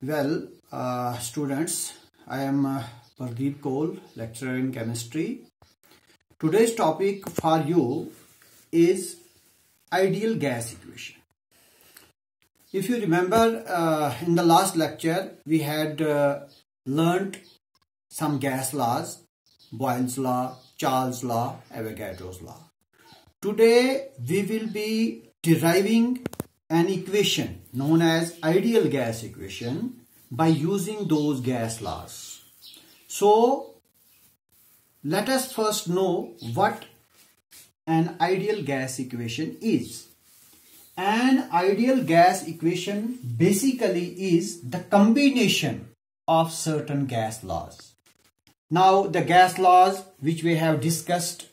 Well, students, I am Pardeep Koul, lecturer in chemistry. Today's topic for you is ideal gas equation. If you remember, in the last lecture, we had learnt some gas laws, Boyle's law, Charles' law, Avogadro's law. Today, we will be deriving an equation known as ideal gas equation by using those gas laws. So, let us first know what an ideal gas equation is. An ideal gas equation basically is the combination of certain gas laws. Now, the gas laws which we have discussed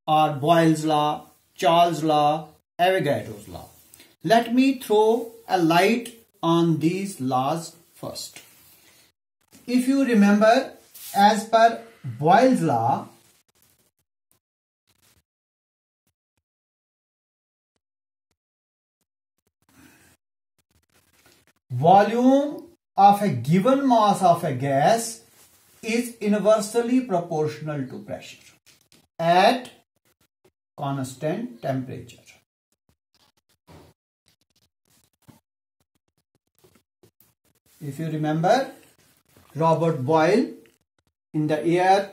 are Boyle's law, Charles' law, Avogadro's law. Let me throw a light on these laws first. If you remember, as per Boyle's law, volume of a given mass of a gas is inversely proportional to pressure at constant temperature. If you remember, Robert Boyle in the year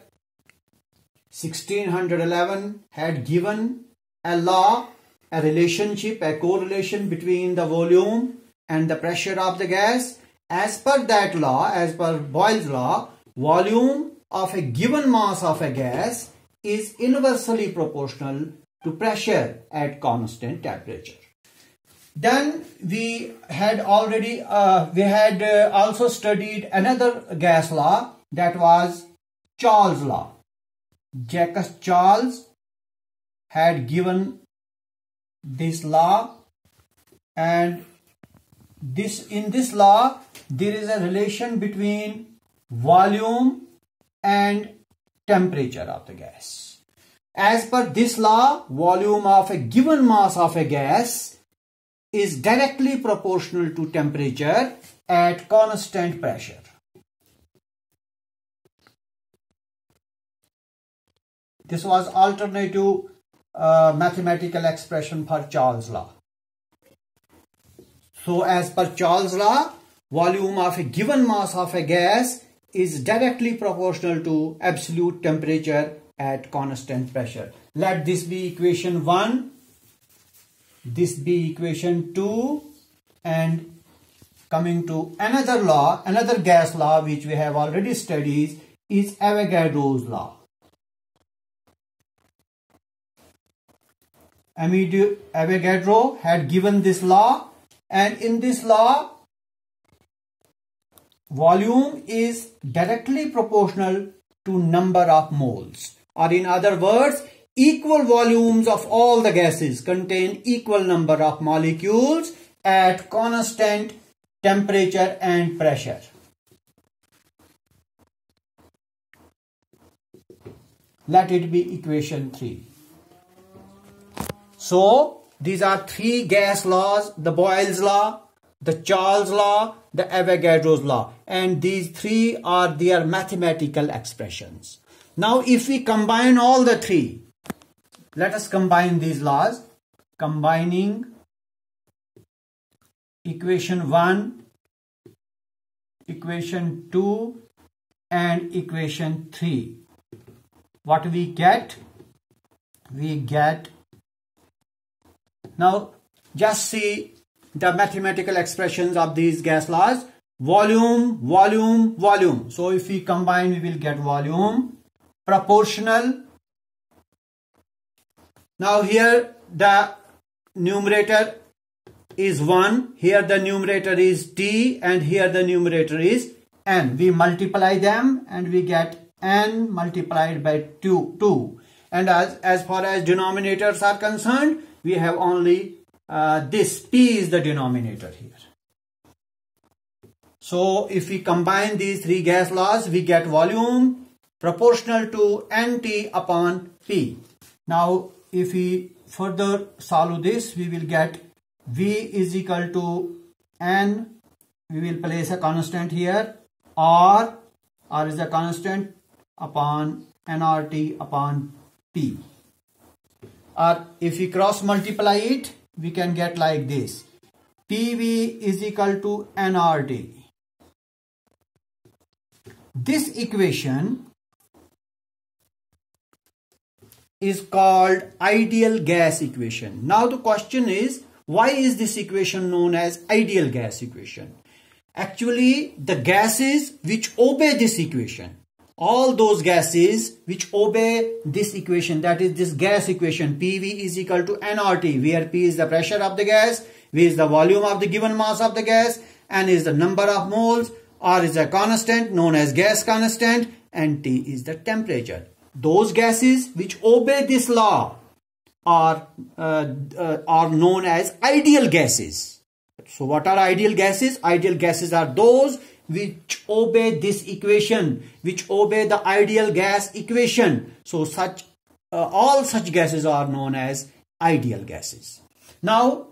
1611 had given a law, a relationship, a correlation between the volume and the pressure of the gas. As per that law, as per Boyle's law, volume of a given mass of a gas is inversely proportional to pressure at constant temperature. Then we had also studied another gas law, that was Charles' law. Jacques Charles had given this law, and in this law there is a relation between volume and temperature of the gas. As per this law, volume of a given mass of a gas is directly proportional to temperature at constant pressure. This was alternative mathematical expression for Charles' law. So as per Charles' law, volume of a given mass of a gas is directly proportional to absolute temperature at constant pressure. Let this be equation 1, this be equation 2, and coming to another law, another gas law which we have already studied is Avogadro's law. Avogadro had given this law, and in this law, volume is directly proportional to number of moles, or in other words, equal volumes of all the gases contain equal number of molecules at constant temperature and pressure. Let it be equation 3. So, these are three gas laws: the Boyle's law, the Charles' law, the Avogadro's law, and these three are their mathematical expressions. Now, if we combine all the three, let us combine these laws, combining equation 1, equation 2, and equation 3. What we get? We get, now just see the mathematical expressions of these gas laws: volume, volume, volume. So if we combine, we will get volume, proportional. Now here the numerator is 1, here the numerator is T, and here the numerator is N. We multiply them and we get N multiplied by 2. And as far as denominators are concerned, we have only this P is the denominator here. So if we combine these three gas laws, we get volume proportional to NT upon P. Now if we further solve this, we will get V is equal to N we will place a constant here. R is a constant upon nRT upon P. Or if we cross multiply it, we can get like this. PV is equal to nRT. This equation is called ideal gas equation. Now the question is, why is this equation known as ideal gas equation? Actually, the gases which obey this equation, all those gases which obey this equation, that is this gas equation, PV is equal to nRT, where P is the pressure of the gas, V is the volume of the given mass of the gas, N is the number of moles, R is a constant known as gas constant, and T is the temperature. Those gases which obey this law are known as ideal gases. So what are ideal gases? Ideal gases are those which obey this equation, which obey the ideal gas equation. So all such gases are known as ideal gases. Now,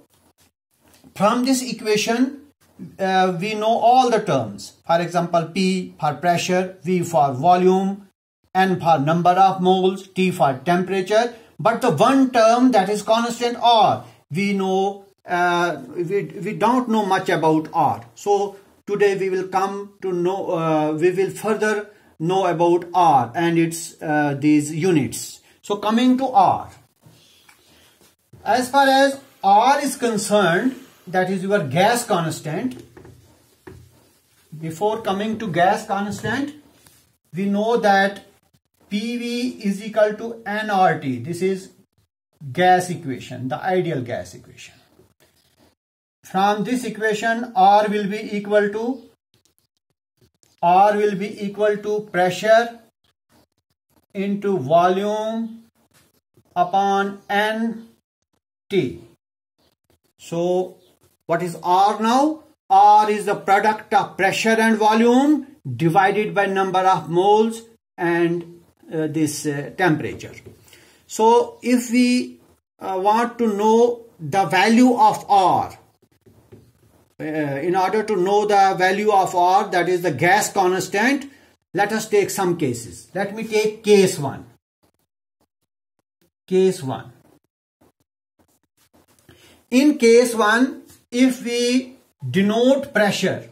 from this equation, we know all the terms. For example, P for pressure, V for volume, N for number of moles, T for temperature. But the one term that is constant R, we know, we don't know much about R. So today we will come to know, we will further know about R and its these units. So coming to R. As far as R is concerned, that is your gas constant. Before coming to gas constant, we know that PV is equal to nRT. This is gas equation, the ideal gas equation. From this equation, R will be equal to pressure into volume upon NT. So what is R now? R is the product of pressure and volume divided by number of moles and this temperature. So if we want to know the value of R, in order to know the value of R, that is the gas constant, let us take some cases. Let me take case 1. Case 1. In case 1, if we denote pressure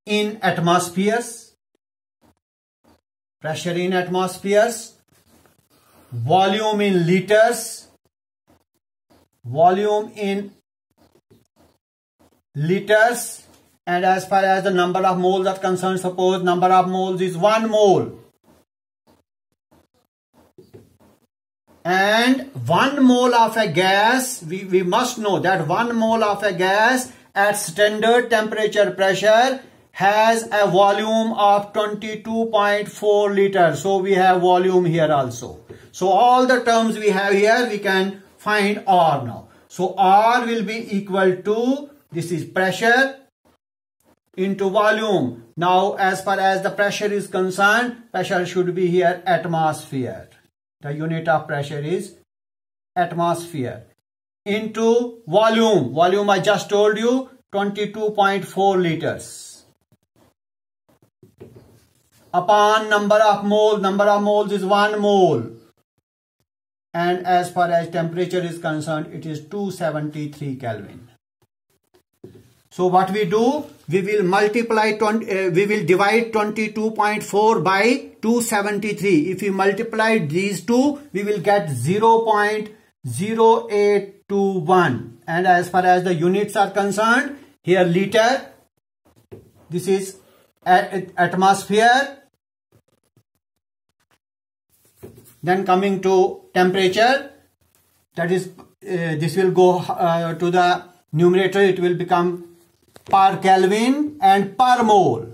in atmospheres, volume in liters, and as far as the number of moles are concerned, suppose number of moles is 1 mole. And 1 mole of a gas, we must know that 1 mole of a gas at standard temperature pressure has a volume of 22.4 liters. So we have volume here also. So all the terms we have here, we can find R now. So R will be equal to, this is pressure into volume. Now as far as the pressure is concerned, pressure should be here atmosphere. The unit of pressure is atmosphere. Into volume. Volume I just told you, 22.4 liters. Upon number of moles is 1 mole. And as far as temperature is concerned, it is 273 Kelvin. So what we do, we will divide 22.4 by 273. If we multiply these two, we will get 0.0821. And as far as the units are concerned, here liter, this is atmosphere. Then coming to temperature, that is, this will go to the numerator, it will become per Kelvin and per mole.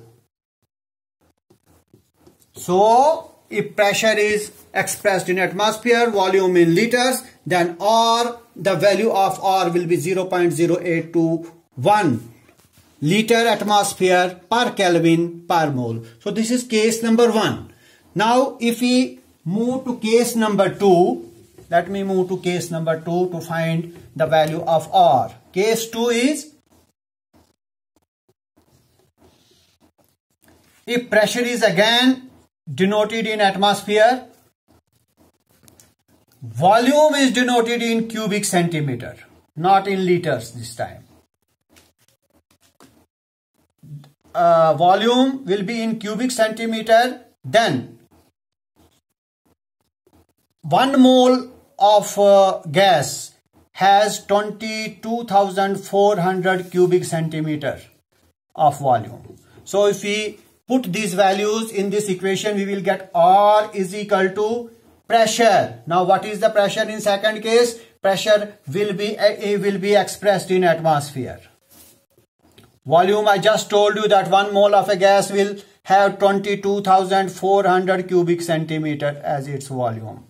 So if pressure is expressed in atmosphere, volume in liters, then R, the value of R will be 0.0821 liter atmosphere per Kelvin per mole. So this is case number 1. Now if we move to case number 2, let me move to case number 2 to find the value of R. Case 2 is If pressure is again denoted in atmosphere, volume is denoted in cubic centimeter, not in liters this time. Volume will be in cubic centimeter. Then 1 mole of gas has 22,400 cubic centimeter of volume. So if we put these values in this equation, we will get R is equal to pressure. Now what is the pressure in second case? Pressure will be expressed in atmosphere. Volume, I just told you that 1 mole of a gas will have 22,400 cubic centimeter as its volume.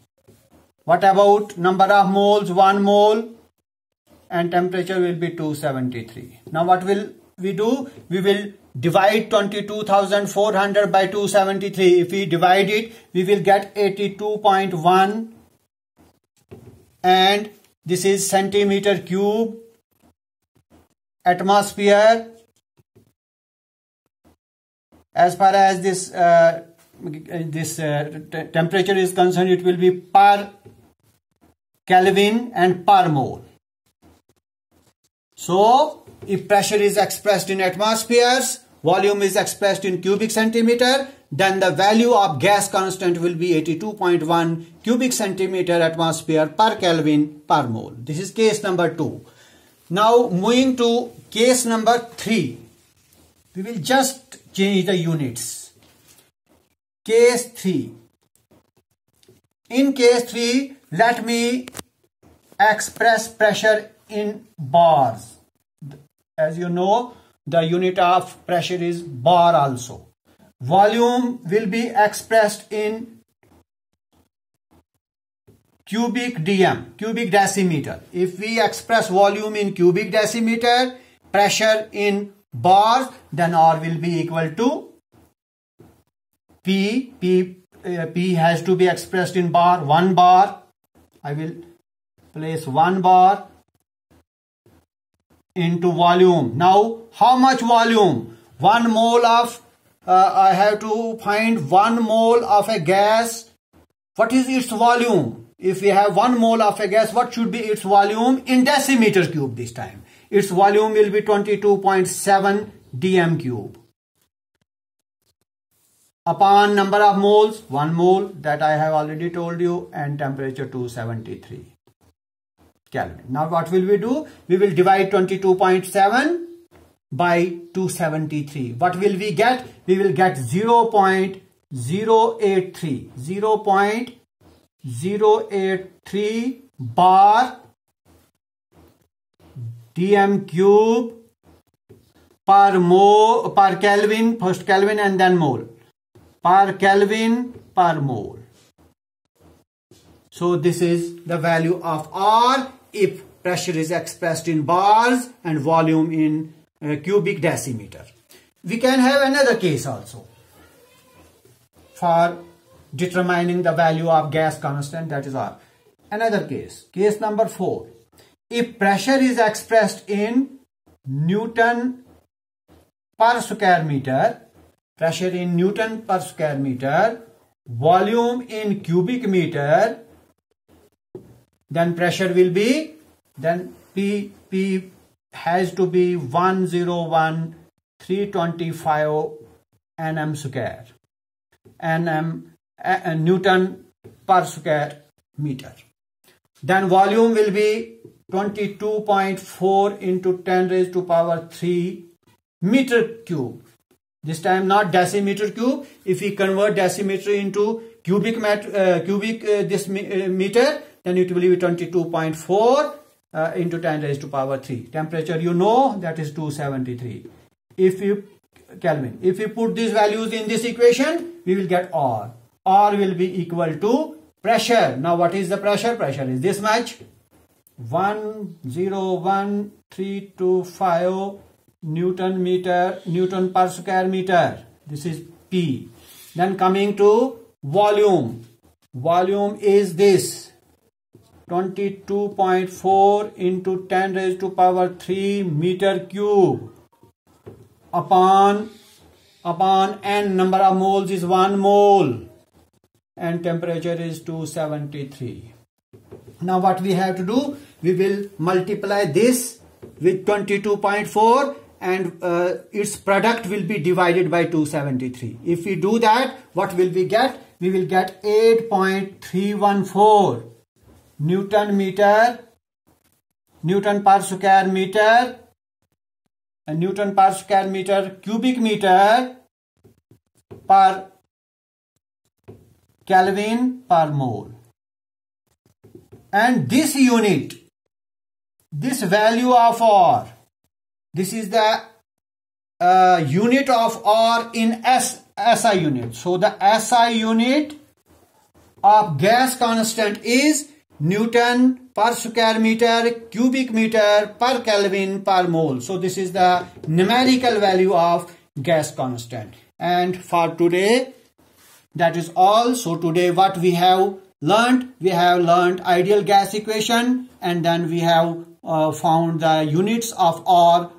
What about number of moles? 1 mole, and temperature will be 273. Now what will we do? We will divide 22,400 by 273. If we divide it, we will get 82.1, and this is centimeter cube. Atmosphere, as far as this temperature is concerned, it will be per Kelvin and per mole. So if pressure is expressed in atmospheres, volume is expressed in cubic centimeter, then the value of gas constant will be 82.1 cubic centimeter atmosphere per Kelvin per mole. This is case number 2. Now moving to case number 3, we will just change the units. Case 3. In case 3, let me express pressure in bars. As you know, the unit of pressure is bar also. Volume will be expressed in cubic dm, cubic decimeter. If we express volume in cubic decimeter, pressure in bars, then R will be equal to P. P has to be expressed in bar. 1 bar, I will place 1 bar into volume. Now how much volume? 1 mole of I have to find 1 mole of a gas. What is its volume? If we have 1 mole of a gas, what should be its volume in decimeter cube this time? Its volume will be 22.7 dm cube. Upon number of moles, 1 mole, that I have already told you, and temperature 273 Kelvin. Now what will we do? We will divide 22.7 by 273. What will we get? We will get 0.083. 0.083 bar dm cube per mole, per Kelvin, first Kelvin and then mole, per Kelvin per mole. So this is the value of R if pressure is expressed in bars and volume in cubic decimeter. We can have another case also for determining the value of gas constant, that is R. Another case, case number 4. If pressure is expressed in Newton per square meter, pressure in Newton per square meter, volume in cubic meter, then pressure will be, then P has to be 101,325 Nm square, Newton per square meter. Then volume will be 22.4 into 10 raised to power 3 meter cube. This time not decimeter cube. If we convert decimeter into cubic meter, then it will be 22.4 into 10 raised to power 3. Temperature you know, that is 273 Kelvin. If we put these values in this equation, we will get R. R will be equal to pressure. Now what is the pressure? Pressure is this much, 101,325 Newton per square meter. This is P. Then coming to volume. Volume is this, 22.4 into 10 raised to power 3 meter cube upon upon n number of moles is 1 mole and temperature is 273. Now what we have to do, we will multiply this with 22.4 and its product will be divided by 273. If we do that, what will we get? We will get 8.314 Newton per square meter and Newton per square meter cubic meter per Kelvin per mole. And this unit, this value of R, this is the unit of R in SI unit. So the SI unit of gas constant is Newton per square meter cubic meter per Kelvin per mole. So this is the numerical value of gas constant. And for today, that is all. So today what we have learned ideal gas equation, and then we have found the units of R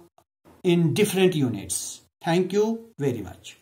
in different units. Thank you very much.